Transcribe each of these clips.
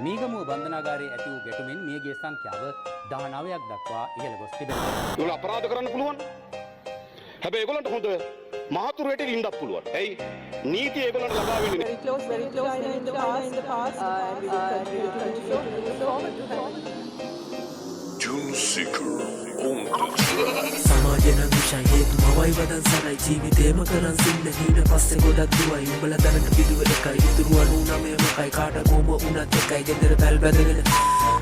මීගමුව බන්ධනාගාරයේ ඇති වූ ගැටුමින් මියගිය සංඛ්‍යාව 19ක් දක්වා ඉහළ ගොස් තිබෙනවා. ඒගොල්ලෝ අපරාධ කරන්න පුළුවන්. හැබැයි ඒගොල්ලන්ට හොඳ මහතුරු රටේ ඉන්නත් පුළුවන්. ඇයි? නීතිය ඒගොල්ලන්ට ලබා වෙන්නේ very close in the past, and we will continue to do so. June Seeker on සමාජන විෂය හේතු මවයි වදන් සරයි ජීවිතේම කරන් සින්න හීන පස්සේ ගොඩක් දුවයි උඹල දරට පිදුව එකයි ඉතුරු 99මකයි කාට කොම උනත් එකයි ගෙදර පැල් බැදගෙන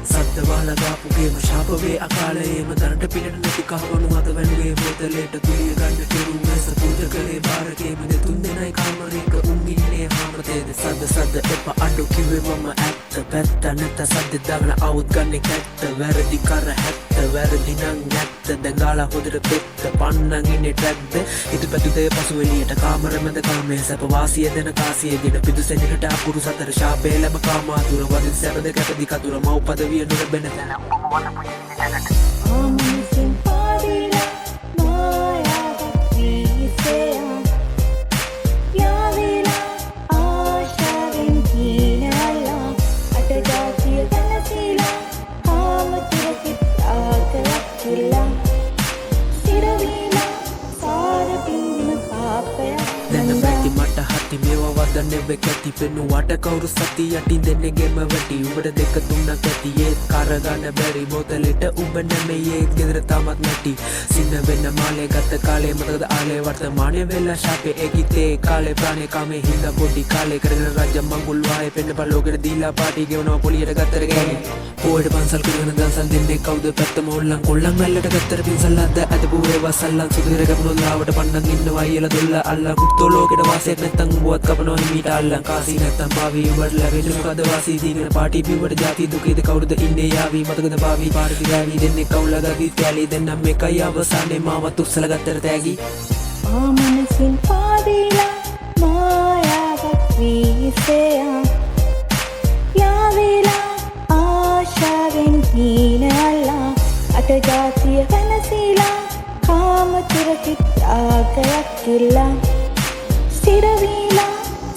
සද්ද වහලා දාපු ගේම ශාප වේ අකාලයේම දරට පිටට නැති කහවණු අත වැළුවේ බෝතලේට තුලිය ගන්න කෙරු මේස පූජකලේ බාරකේ මිද තුන් දෙනයි කාමරේක උන් ඉන්නේ හැමතේද සද්ද එපා අඬු කිව්වේ මම ඇත්ත පැත්ත නැත සද්ද දාගෙන අවුත් ගන්නේ කැත්ත වැරදි කර හැත්ත වැරදි නම් නැත්ත දැන් ගාලා හොදට පෙත්ත පන්නන් ඉන්නේ ටැග්ද ඉදිපැතු දෙය පසු එළියට කාමර මැද කාමේ සැප වාසිය දෙන කාසිය දින පිදුසෙනකට අපුරු සතර ශාපේ ලැබ කාමාතුර වදින් සැපද කැපදි කතුර මව් පදවිය නොලැබෙන තැන ඔබ වන පුජි දැනට ආමසින් පාදිලා මායාවක් වීසයා යාවිලා ආශාවෙන් හීනලා අටජාතිය කනසිලා කාමතුරකිත් ආකලක් කිල්ලා සිරවීලා සාර පින්දින පාපයක් දැන වැටි මට හති මේවා වදන්නේ වෙකැති පෙනුවට කවුරු සති යටින් දෙන්නේගෙම වැටි උඹට දෙක තුනක් ඇති ඒත් කරගන්න බැරි බෝතලෙට උඹ නැමේ ගෙදර තාමත් නැටි සින්න වෙන්න මාලේ ගත කාලේ මතකද ආලේ වර්තමානයේ වෙලා ශාපේ ඒකිතේ කාලේ ප්‍රාණේ කාමේ හින්දා පොඩි කාලේ කරගෙන රජ මංගුල් වායේ පෙන්න බලෝගෙන දීලා පාටි ගෙවනවා පොලියට ගත්තර ගෑනේ පොඩ පන්සල් කරගෙන දන්සල් දෙන්නේ කවුද පැත්ත මොල්ලන් කොල්ලන් මැල්ලට ගත්තර පින්සල් අද්ද අදපුවේ වසල්ලන් සුදුර කපනොත් ලාවට පන්නන් ඉන්නවා අයියලා දොල්ලා අල්ලා කුත්තෝ ලෝකෙට වාසයක් නැත්තම් උවත් කපනවා හිමීට අල්ලන් කාසි නැත්තම් පාවි උඹට ලැබෙන්නේ මොකද වාසී දීගෙන පාටි බිව්වට ಜಾති දුකේද කවුරුද ඉන්නේ යාවි මතකද පාවි පාරටි ගෑවි දෙන්නේ කවුලා ගගි කැලේ දෙන්නම් මේකයි අවසානේ මාවත් උස්සලා ගත්තර තෑගි ආමනසින් පාදිලා මායාවක් වීසයා යාවිලා ආශාවෙන් හීනලා අටජාතිය කනසිලා කාමතුරකිත් ආකයක් කිල්ලා සිරවීලා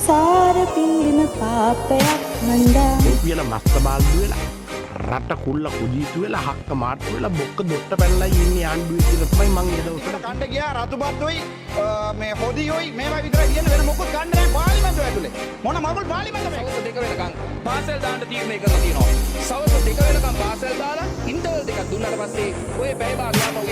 සාර පින්දින පාපයක් මන්දා වියන මස්ත බාල්දු වෙලා රට කුල්ල කුජීතු වෙලා හක්ක මාට්ටු වෙලා බොක්ක දොට්ට පැනලා ඉන්නේ ආණ්ඩුවේ කියලා තමයි මං ඒ දවස්වල කණ්ඩ ගියා රතුපත්තුයි මේ හොදියෝයි මේවා විතරයි කියන්නේ වෙන මොකක් ගන්න නැහැ පාර්ලිමේන්තුව ඇතුලේ මොන මගුල් පාර්ලිමේන්තුව මේක දෙක වෙනකන් පාසල් දාන්න තීරණය කරලා තියෙනවා සවස් දෙක වෙනකන් පාසල් දාලා ඉන්ටර්වල් දෙකක් දුන්නාට පස්සේ ඔය පැය භාගයක්ම